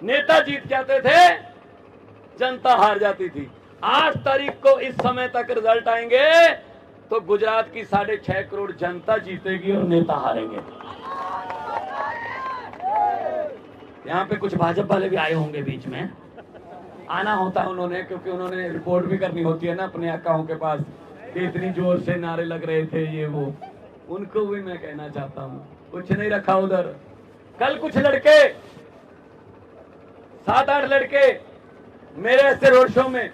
नेता जीत जाते थे, जनता हार जाती थी। 8 तारीख को इस समय तक रिजल्ट आएंगे तो गुजरात की 6.5 करोड़ जनता जीतेगी और नेता हारेंगे। यहाँ पे कुछ भाजपा वाले भी आए होंगे बीच में, आना होता है उन्होंने, क्योंकि उन्होंने रिपोर्ट भी करनी होती है ना अपने आकाओं के पास कि इतनी जोर से नारे लग रहे थे ये वो। उनको भी मैं कहना चाहता हूँ, कुछ नहीं रखा उधर। कल कुछ लड़के 7-8 लड़के मेरे ऐसे रोड शो में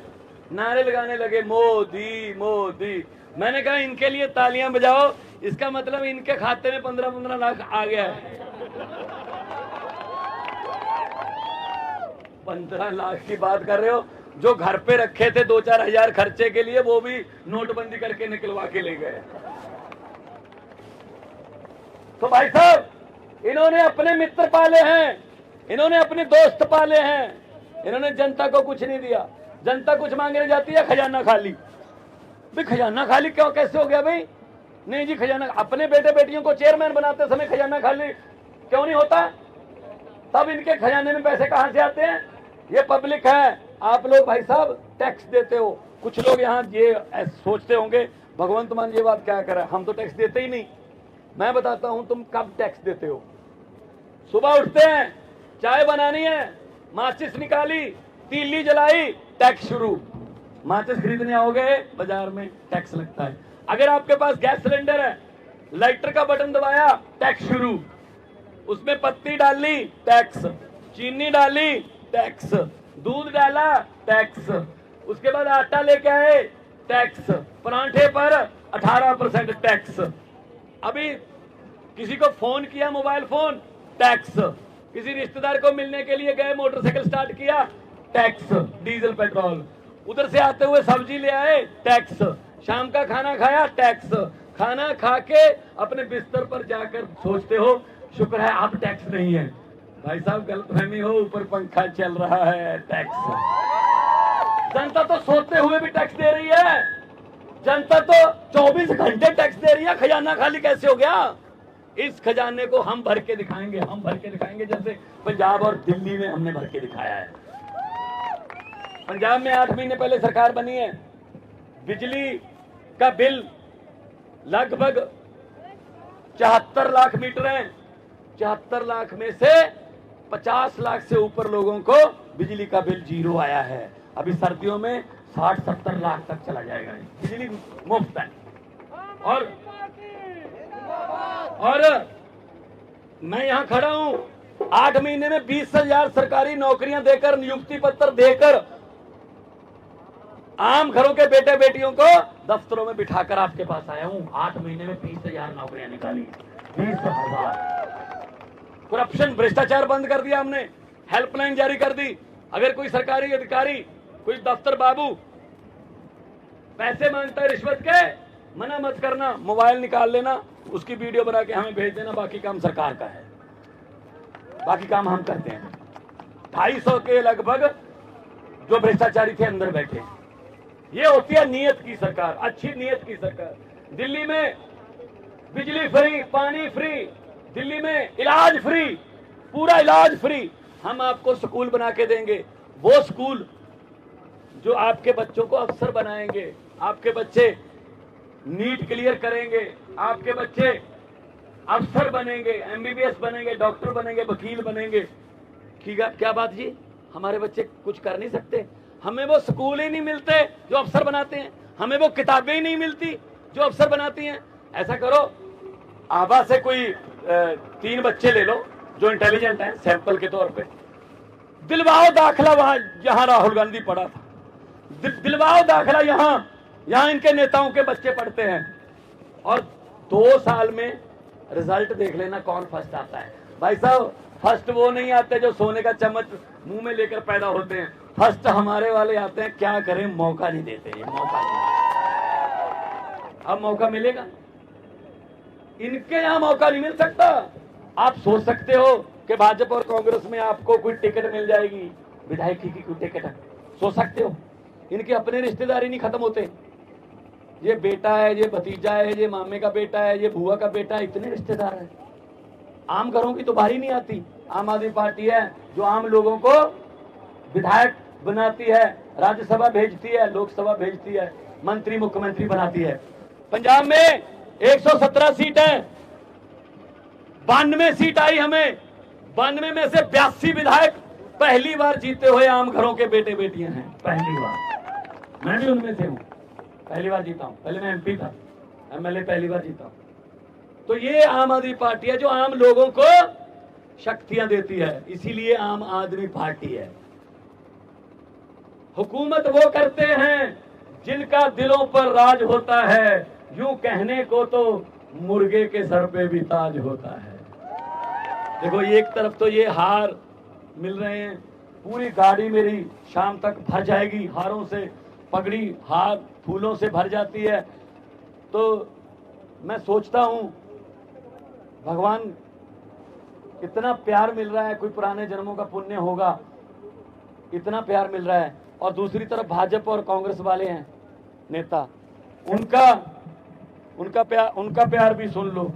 नारे लगाने लगे, मोदी मोदी। मैंने कहा इनके लिए तालियां बजाओ, इसका मतलब इनके खाते में 15-15 लाख आ गया है। 15 लाख की बात कर रहे हो, जो घर पे रखे थे 2-4 हजार खर्चे के लिए, वो भी नोटबंदी करके निकलवा के ले गए। तो भाई साहब, इन्होंने अपने मित्र पाले हैं, इन्होंने अपने दोस्त पाले हैं, इन्होंने जनता को कुछ नहीं दिया। जनता कुछ मांगने जाती है, खजाना खाली। भाई खजाना खाली क्यों, कैसे हो गया भाई? नहीं जी, खजाना अपने बेटे बेटियों को चेयरमैन बनाते समय खजाना खाली क्यों नहीं होता? तब इनके खजाने में पैसे कहां से आते हैं? ये पब्लिक है। आप लोग भाई साहब टैक्स देते हो। कुछ लोग यहाँ ये सोचते होंगे भगवंत मान ये बात क्या करे, हम तो टैक्स देते ही नहीं। मैं बताता हूं तुम कब टैक्स देते हो। सुबह उठते हैं, चाय बनानी है, माचिस निकाली, तीली जलाई, टैक्स शुरू। माचिस खरीदने आओगे बाजार में, टैक्स लगता है। अगर आपके पास गैस सिलेंडर है, लाइटर का बटन दबाया, टैक्स शुरू। उसमें पत्ती डाली, टैक्स। चीनी डाली, टैक्स। दूध डाला, टैक्स। उसके बाद आटा लेके आए, टैक्स। परांठे पर 18% टैक्स। अभी किसी को फोन किया, मोबाइल फोन, टैक्स। किसी रिश्तेदार को मिलने के लिए गए, मोटरसाइकिल स्टार्ट किया, टैक्स। Diesel petrol. उधर से आते हुए सब्जी ले आए, टैक्स। शाम का खाना खाया, टैक्स। खाना खा के अपने बिस्तर पर जाकर सोचते हो शुक्र है अब टैक्स नहीं है। भाई साहब गलतफहमी हो, ऊपर पंखा चल रहा है, टैक्स। जनता तो सोते हुए भी टैक्स दे रही है, जनता तो 24 घंटे टैक्स दे रही है। खजाना खाली कैसे हो गया? इस खजाने को हम भर के दिखाएंगे, हम भर के दिखाएंगे, जैसे पंजाब और दिल्ली में हमने भर के दिखाया है। पंजाब में 8 महीने पहले सरकार बनी है, बिजली का बिल लगभग 74 लाख मीटर है। 74 लाख में से 50 लाख से ऊपर लोगों को बिजली का बिल जीरो आया है। अभी सर्दियों में 60-70 लाख तक चला जाएगा। बिजली मुफ्त है। और मैं यहां खड़ा हूं, 8 महीने में 20,000 सरकारी नौकरियां देकर, नियुक्ति पत्र देकर, आम घरों के बेटे बेटियों को दफ्तरों में बिठाकर आपके पास आया हूं। 8 महीने में 20,000 नौकरियां निकाली। 20,000। करप्शन, भ्रष्टाचार बंद कर दिया हमने। हेल्पलाइन जारी कर दी। अगर कोई सरकारी अधिकारी, कोई दफ्तर बाबू पैसे मांगता है रिश्वत के, मना मत करना, मोबाइल निकाल लेना, उसकी वीडियो बना के हमें भेज देना, बाकी काम सरकार का है, बाकी काम हम करते हैं। 250 के लगभग जो भ्रष्टाचारी थे अंदर बैठे। ये होती है नीयत की सरकार, अच्छी नीयत की सरकार। दिल्ली में बिजली फ्री, पानी फ्री, दिल्ली में इलाज फ्री, पूरा इलाज फ्री। हम आपको स्कूल बना के देंगे, वो स्कूल जो आपके बच्चों को अफसर बनाएंगे, आपके बच्चे नीट क्लियर करेंगे, आपके बच्चे अफसर बनेंगे, एमबीबीएस बनेंगे, डॉक्टर बनेंगे, वकील बनेंगे। क्या बात जी, हमारे बच्चे कुछ कर नहीं सकते? हमें वो स्कूल ही नहीं मिलते जो अफसर बनाते हैं, हमें वो किताबें ही नहीं मिलती जो अफसर बनाती हैं। ऐसा करो, आबा से कोई 3 बच्चे ले लो जो इंटेलिजेंट हैं, सैंपल के तौर पे, दिलवाओ दाखला वहां जहां राहुल गांधी पढ़ा था, दिलवाओ दाखला यहां इनके नेताओं के बच्चे पढ़ते हैं, और 2 साल में रिजल्ट देख लेना कौन फर्स्ट आता है। भाई साहब, फर्स्ट वो नहीं आते जो सोने का चम्मच मुंह में लेकर पैदा होते हैं, फर्स्ट हमारे वाले आते हैं। क्या करें, मौका नहीं देते, ये मौका नहीं। अब मौका मिलेगा, इनके यहां मौका नहीं मिल सकता। आप सोच सकते हो कि भाजपा और कांग्रेस में आपको कोई टिकट मिल जाएगी, विधायक की कोई टिकट है, सोच सकते हो? इनके अपने रिश्तेदारी नहीं खत्म होते। ये बेटा है, ये भतीजा है, ये मामे का बेटा है, ये बुआ का बेटा है, इतने रिश्तेदार हैं। आम घरों की तो बारी नहीं आती। आम आदमी पार्टी है जो आम लोगों को विधायक बनाती है, राज्यसभा भेजती है, लोकसभा भेजती है, मंत्री मुख्यमंत्री बनाती है। पंजाब में 117 सीट है, 92 सीट आई हमें। 92 में से 82 विधायक पहली बार जीते हुए आम घरों के बेटे बेटियां हैं, पहली बार। मैं भी उनमें से हूं, पहली बार जीता हूं। पहले मैं एमपी था, एमएलए पहली बार जीता हूं। तो ये आम आदमी पार्टी है जो आम लोगों को शक्तियां देती है, इसीलिए आम आदमी पार्टी है। हुकूमत वो करते हैं जिनका दिलों पर राज होता है, यूं कहने को तो मुर्गे के सर पे भी ताज होता है। देखो एक तरफ तो ये हार मिल रहे हैं, पूरी गाड़ी मेरी शाम तक भर जाएगी हारों से, पगड़ी हार फूलों से भर जाती है। तो मैं सोचता हूं भगवान इतना प्यार मिल रहा है, कोई पुराने जन्मों का पुण्य होगा, इतना प्यार मिल रहा है। और दूसरी तरफ भाजपा और कांग्रेस वाले हैं नेता, उनका प्यार भी सुन लो।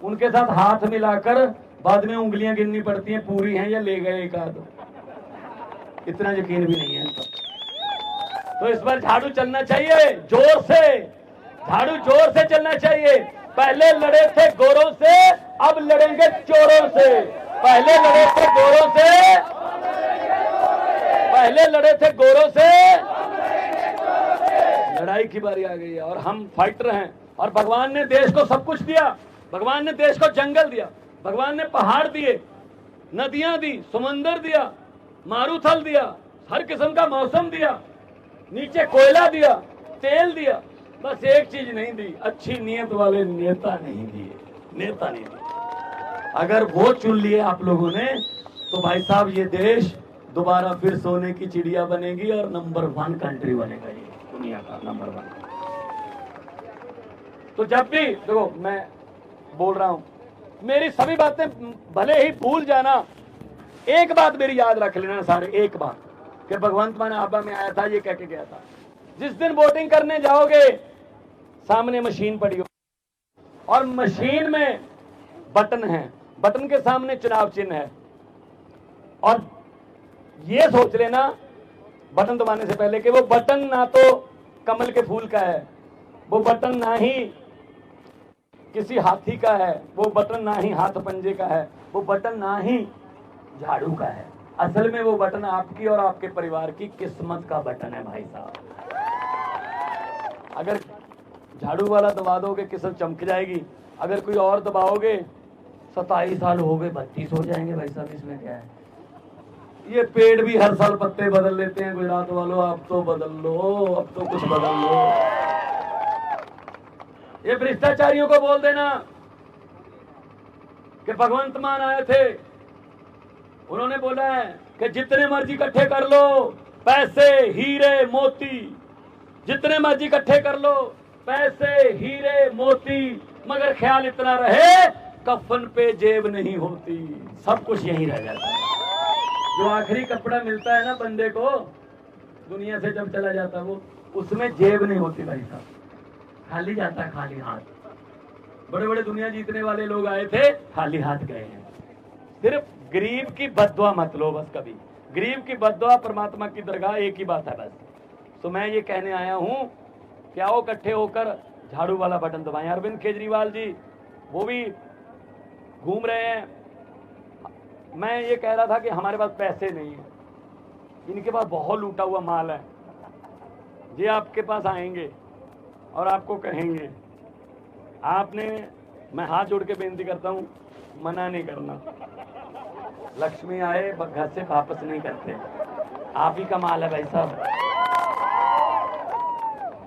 उनके साथ हाथ मिलाकर बाद में उंगलियां गिननी पड़ती हैं, पूरी हैं या ले गए एक आध, इतना यकीन भी नहीं है इनका। तो इस बार झाड़ू चलना चाहिए जोर से, झाड़ू जोर से चलना चाहिए। पहले लड़े थे गोरों से, अब लड़ेंगे चोरों से। पहले लड़े थे गोरों से, पहले लड़े थे गोरों से, लड़ाई की बारी आ गई है और हम फाइटर हैं। और भगवान ने देश को सब कुछ दिया, भगवान ने देश को जंगल दिया, भगवान ने पहाड़ दिए, नदियां दी, समुंदर दिया, मारूथल दिया, हर किस्म का मौसम दिया, नीचे कोयला दिया, तेल दिया। बस एक चीज नहीं दी, अच्छी नीयत वाले नेता नहीं दिए, नेता नहीं दिए। अगर वो चुन लिए आप लोगों ने तो भाई साहब ये देश दोबारा फिर सोने की चिड़िया बनेगी और नंबर 1 कंट्री बनेगा, ये दुनिया का नंबर 1। तो जब भी देखो मैं बोल रहा हूं, मेरी सभी बातें भले ही भूल जाना, एक बात मेरी याद रख लेना सारे, एक बात कि भगवंत मान आबा में आया था, ये कह के गया था। जिस दिन वोटिंग करने जाओगे सामने मशीन पड़ी हो और मशीन में बटन है, बटन के सामने चुनाव चिन्ह है। और ये सोच लेना बटन दबाने से पहले कि वो बटन ना तो कमल के फूल का है, वो बटन ना ही किसी हाथी का है, वो बटन ना ही हाथ पंजे का है, वो बटन ना ही झाड़ू का है। असल में वो बटन आपकी और आपके परिवार की किस्मत का बटन है भाई साहब। अगर झाड़ू वाला दबा दोगे किस्मत चमक जाएगी, अगर कोई और दबाओगे 27 साल हो गए 32 हो जाएंगे भाई साहब। इसमें क्या है, ये पेड़ भी हर साल पत्ते बदल लेते हैं गुजरात वालों, अब तो बदल लो, अब तो कुछ बदल लो। ये भ्रष्टाचारियों को बोल देना कि भगवंत मान आए थे, उन्होंने बोला है कि जितने मर्जी इकट्ठे कर लो पैसे हीरे मोती, जितने मर्जी इकट्ठे कर लो पैसे हीरे मोती, मगर ख्याल इतना रहे कफन पे जेब नहीं होती। सब कुछ यहीं रह जाता है। जो आखिरी कपड़ा मिलता है ना बंदे को दुनिया से जब चला जाता है, वो उसमें जेब नहीं होती भाई साहब, खाली जाता है, खाली हाथ। बड़े बड़े दुनिया जीतने वाले लोग आए थे, खाली हाथ गए हैं। सिर्फ गरीब की बद्दुआ मत लो बस कभी, गरीब की बद्दुआ परमात्मा की दरगाह एक ही बात है बस। तो मैं ये कहने आया हूं कि आओ इकट्ठे होकर झाड़ू वाला बटन दबाएं। अरविंद केजरीवाल जी वो भी घूम रहे हैं। मैं ये कह रहा था कि हमारे पास पैसे नहीं है, इनके पास बहुत लूटा हुआ माल है। ये आपके पास आएंगे और आपको कहेंगे, आपने, मैं हाथ जोड़ के बेनती करता हूं, मना नहीं करना। लक्ष्मी आए घर से वापस नहीं करते, आप ही का माल है भाई साहब।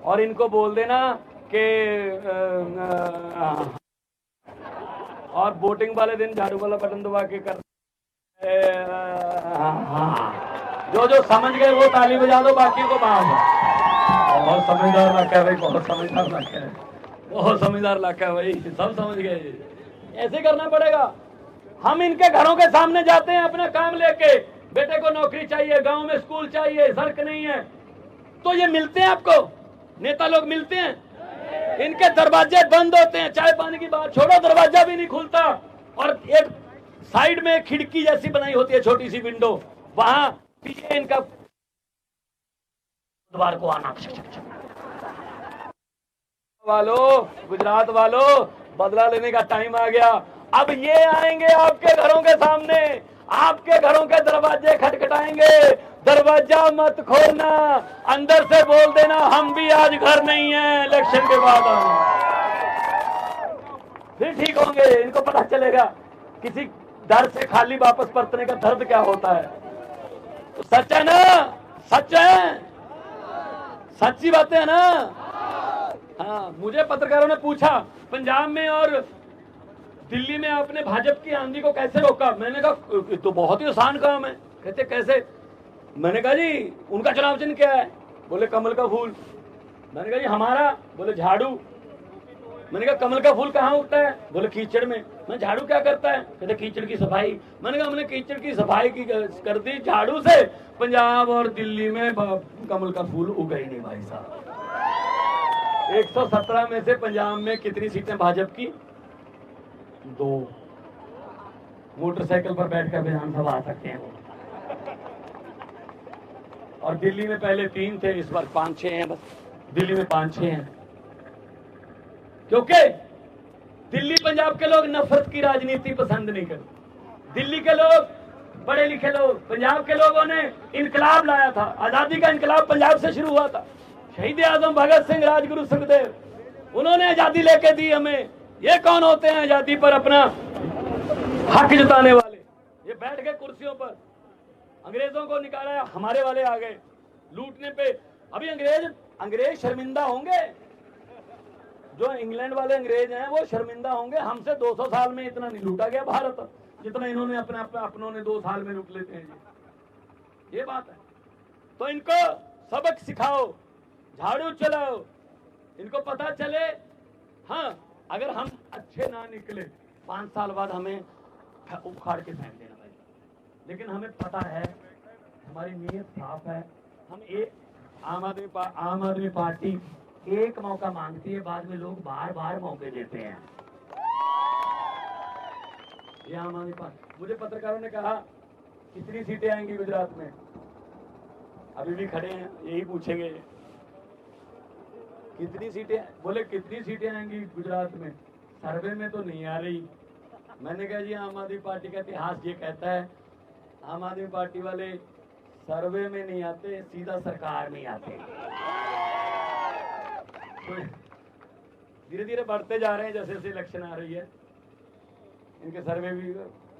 और इनको बोल देना कि और वोटिंग वाले दिन झाड़ू वाला बटन दबा के कर, जो समझ गए वो ताली बजा दो, बाकी को बाहर। बहुत समझदार लड़का है भाई, बहुत समझदार लड़का है, बहुत समझदार लड़का है भाई, सब समझ गए। ऐसे करना पड़ेगा। हम इनके घरों के सामने जाते हैं अपना काम लेके, बेटे को नौकरी चाहिए, गांव में स्कूल चाहिए, सड़क नहीं है, तो ये मिलते हैं आपको, नेता लोग मिलते हैं, इनके दरवाजे बंद होते हैं। चाय पानी की बात छोड़ो, दरवाजा भी नहीं खुलता। और एक साइड में खिड़की जैसी बनाई होती है, छोटी सी विंडो, वहां पीछे इनका द्वार को आना। वालों, गुजरात वालों, बदला लेने का टाइम आ गया। अब ये आएंगे आपके घरों के सामने, आपके घरों के दरवाजे खटखटाएंगे, दरवाजा मत खोलना, अंदर से बोल देना हम भी आज घर नहीं है, इलेक्शन के बाद फिर ठीक होंगे। इनको पता चलेगा किसी डर से खाली वापस परतने का दर्द क्या होता है। तो सच है ना, सच है, सच्ची बातें है ना। हाँ, मुझे पत्रकारों ने पूछा पंजाब में और दिल्ली में आपने भाजपा की आंधी को कैसे रोका। मैंने कहा तो बहुत ही आसान काम है। कहते कैसे? मैंने कहा जी उनका चुनाव चिन्ह क्या है? बोले कमल का फूल। मैंने कहा जी हमारा? बोले झाड़ू। मैंने कहा कमल का फूल कहाँ उगता है? बोले कीचड़ में। मैं झाड़ू क्या करता है? कहते कीचड़ की सफाई। मैंने कहा हमने कीचड़ की सफाई की कर दी झाड़ू से, पंजाब और दिल्ली में कमल का फूल उगा ही नहीं भाई साहब। 117 में से पंजाब में कितनी सीटें भाजपा की? 2। मोटरसाइकिल पर बैठकर विधानसभा आ सकते हैं वो। और दिल्ली में पहले 3 थे, इस बार 5-6 हैं बस। दिल्ली में 5-6 हैं, क्योंकि दिल्ली पंजाब के लोग नफरत की राजनीति पसंद नहीं करते। दिल्ली के लोग पढ़े लिखे लोग, पंजाब के लोगों ने इनकलाब लाया था। आजादी का इनकलाब पंजाब से शुरू हुआ था। शहीद आजम भगत सिंह, राजगुरु सुखदेव, उन्होंने आजादी लेके दी हमें। ये कौन होते हैं आजादी पर अपना हक जताने वाले? ये बैठ गए कुर्सियों पर, अंग्रेजों को निकाला, हमारे वाले आ गए लूटने पे। अभी अंग्रेज शर्मिंदा होंगे, जो इंग्लैंड वाले अंग्रेज हैं वो शर्मिंदा होंगे। हमसे 200 साल में इतना नहीं लूटा गया भारत जितना इन्होंने अपनों ने 2 साल में लूट लेते हैं। ये बात है। तो इनको सबक सिखाओ, झाड़ू चलाओ, इनको पता चले हाँ अगर हम अच्छे ना निकले 5 साल बाद हमें उखाड़ के फेंक देना भाई। लेकिन हमें पता है, हमारी नीयत साफ है। हम एक आम आदमी पार्टी एक मौका मांगती है, बाद में लोग बार बार मौके देते हैं। ये आम आदमी पार्टी। मुझे पत्रकारों ने कहा कितनी सीटें आएंगी गुजरात में? अभी भी खड़े हैं, यही पूछेंगे कितनी सीटें। बोले कितनी सीटें आएंगी गुजरात में? सर्वे में तो नहीं आ रही। मैंने कहा जी आम आदमी पार्टी का इतिहास ये कहता है, आम आदमी पार्टी वाले सर्वे में नहीं आते, सीधा सरकार में आते। धीरे धीरे बढ़ते जा रहे हैं, जैसे जैसे इलेक्शन आ रही है इनके सर्वे भी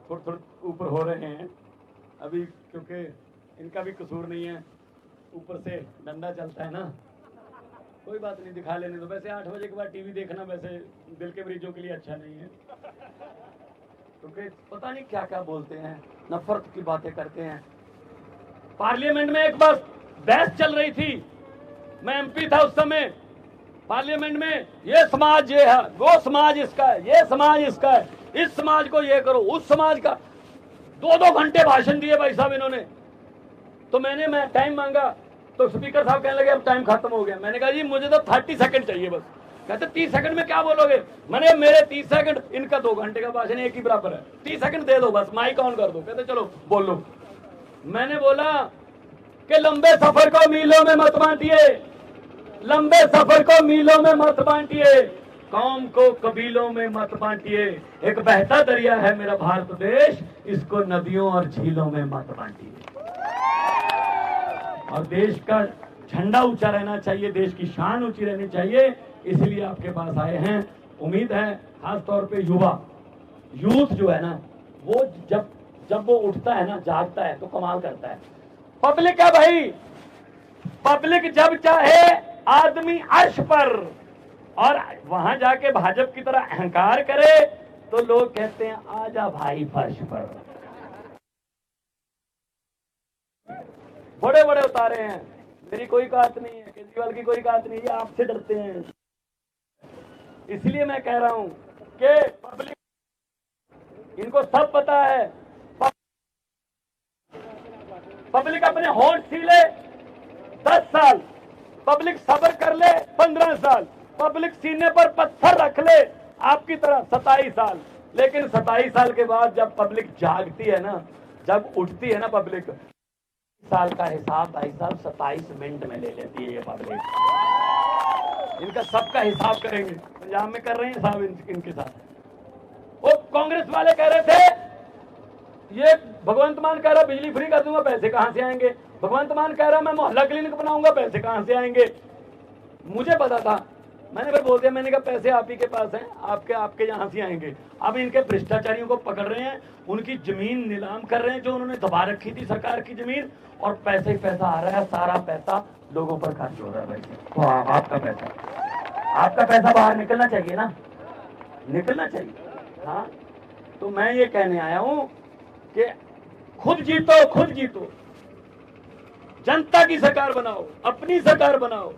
थोड़े ऊपर हो रहे हैं अभी, क्योंकि इनका भी कसूर नहीं है, ऊपर से डंडा चलता है ना। कोई बात नहीं, दिखा लेने दो। वैसे 8 बजे के बाद टीवी देखना वैसे दिल के मरीजों के लिए अच्छा नहीं है, क्योंकि पता नहीं क्या क्या बोलते हैं, नफरत की बातें करते हैं। पार्लियामेंट में एक बार बहस चल रही थी, मैं एमपी था उस समय। पार्लियामेंट में ये समाज ये है, वो समाज इसका है, ये समाज इसका है, इस समाज को ये करो, उस समाज का। 2-2 घंटे भाषण दिए भाई साहब इन्होंने। तो मैं टाइम मांगा तो स्पीकर साहब कहने लगे अब टाइम खत्म हो गया। मैंने कहा जी मुझे तो 30 सेकंड चाहिए बस। कहते 30 सेकंड में क्या बोलोगे? मैंने मेरे 30 सेकंड, इनका 2 घंटे का भाषण एक ही बराबर है। 30 सेकंड दे दो बस, माइक ऑन कर दो। कहते चलो बोलो। मैंने बोला कि लंबे सफर को मीलों में मत बांटिए, लंबे सफर को मीलों में मत बांटिए, कौम को कबीलों में मत बांटिए। एक बहता दरिया है मेरा भारत देश, इसको नदियों और झीलों में मत बांटिए। और देश का झंडा ऊंचा रहना चाहिए, देश की शान ऊंची रहनी चाहिए, इसलिए आपके पास आए हैं। उम्मीद है खास तौर पे यूथ जो है ना, वो जब वो उठता है ना, जागता है तो कमाल करता है। पब्लिक है भाई, पब्लिक जब चाहे आदमी अर्श पर, और वहां जाके भाजपा की तरह अहंकार करे तो लोग कहते हैं आजा भाई फर्श पर। बड़े बड़े उतारे हैं, मेरी कोई बात नहीं है, केजरीवाल की कोई बात नहीं है, आपसे डरते हैं। इसलिए मैं कह रहा हूं कि पब्लिक, इनको सब पता है। पब्लिक अपने होंठ सीले 10 साल, पब्लिक सब्र कर ले 15 साल, पब्लिक सीने पर पत्थर रख ले आपकी तरह 27 साल, लेकिन 27 साल के बाद जब पब्लिक जागती है ना, जब उठती है ना पब्लिक, साल का हिसाब भाई साहब 27 मिनट में ले लेती है ये पब्लिक। इनका सबका हिसाब करेंगे, पंजाब में कर रहे हैं हिसाब इनके साथ। वो कांग्रेस वाले कह रहे थे, ये भगवंत मान कह रहा बिजली फ्री कर दूंगा, पैसे कहां से आएंगे। भगवंत मान कह रहा मैं मोहल्ला क्लिनिक बनाऊंगा, पैसे कहां से आएंगे। मुझे पता था, मैंने फिर बोल दिया, मैंने कहा पैसे आप ही के पास हैं, आपके यहां से आएंगे। अब इनके भ्रष्टाचारियों को पकड़ रहे हैं, उनकी जमीन नीलाम कर रहे हैं जो उन्होंने दबा रखी थी सरकार की जमीन, और पैसे ही पैसा आ रहा है, सारा पैसा लोगों पर खर्च हो रहा है। तो आपका पैसा बाहर निकलना चाहिए ना, निकलना चाहिए। हाँ, तो मैं ये कहने आया हूं कि खुद जीतो, जनता की सरकार बनाओ, अपनी सरकार बनाओ।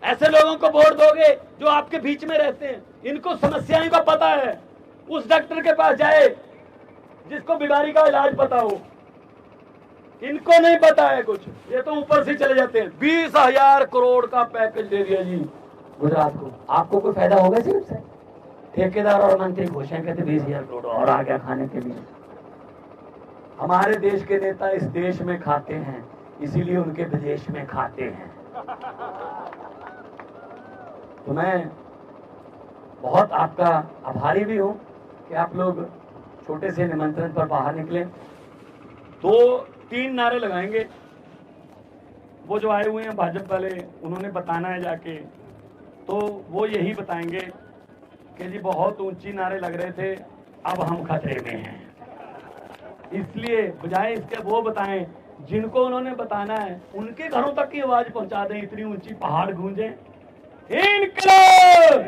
ऐसे लोगों को वोट दोगे जो आपके बीच में रहते हैं, इनको समस्याएं का पता है, उस डॉक्टर के पास जाए जिसको बीमारी का इलाज पता हो। इनको नहीं पता है कुछ, ये तो ऊपर से चले जाते हैं। 20,000 करोड़ का पैकेज दे दिया जी गुजरात को। आपको कोई फायदा होगा सिर्फ से? ठेकेदार और मंत्री खुश हैं, कहते 20,000 करोड़ और आ गया खाने के लिए। हमारे देश के नेता इस देश में खाते हैं, इसीलिए उनके विदेश में खाते हैं। तो मैं बहुत आपका आभारी भी हूं कि आप लोग छोटे से निमंत्रण पर बाहर निकले। 2-3 नारे लगाएंगे, वो जो आए हुए हैं भाजपा वाले, उन्होंने बताना है जाके, तो वो यही बताएंगे कि जी बहुत ऊंची नारे लग रहे थे, अब हम खतरे में हैं। इसलिए बजाय इसके वो बताएं जिनको उन्होंने बताना है, उनके घरों तक की आवाज पहुंचा दें, इतनी ऊंची पहाड़ गूंजे। इनकलाब,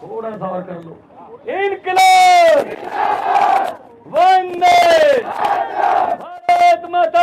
थोड़ा सा और कर लो, इनकलाब, वंदे भारत माता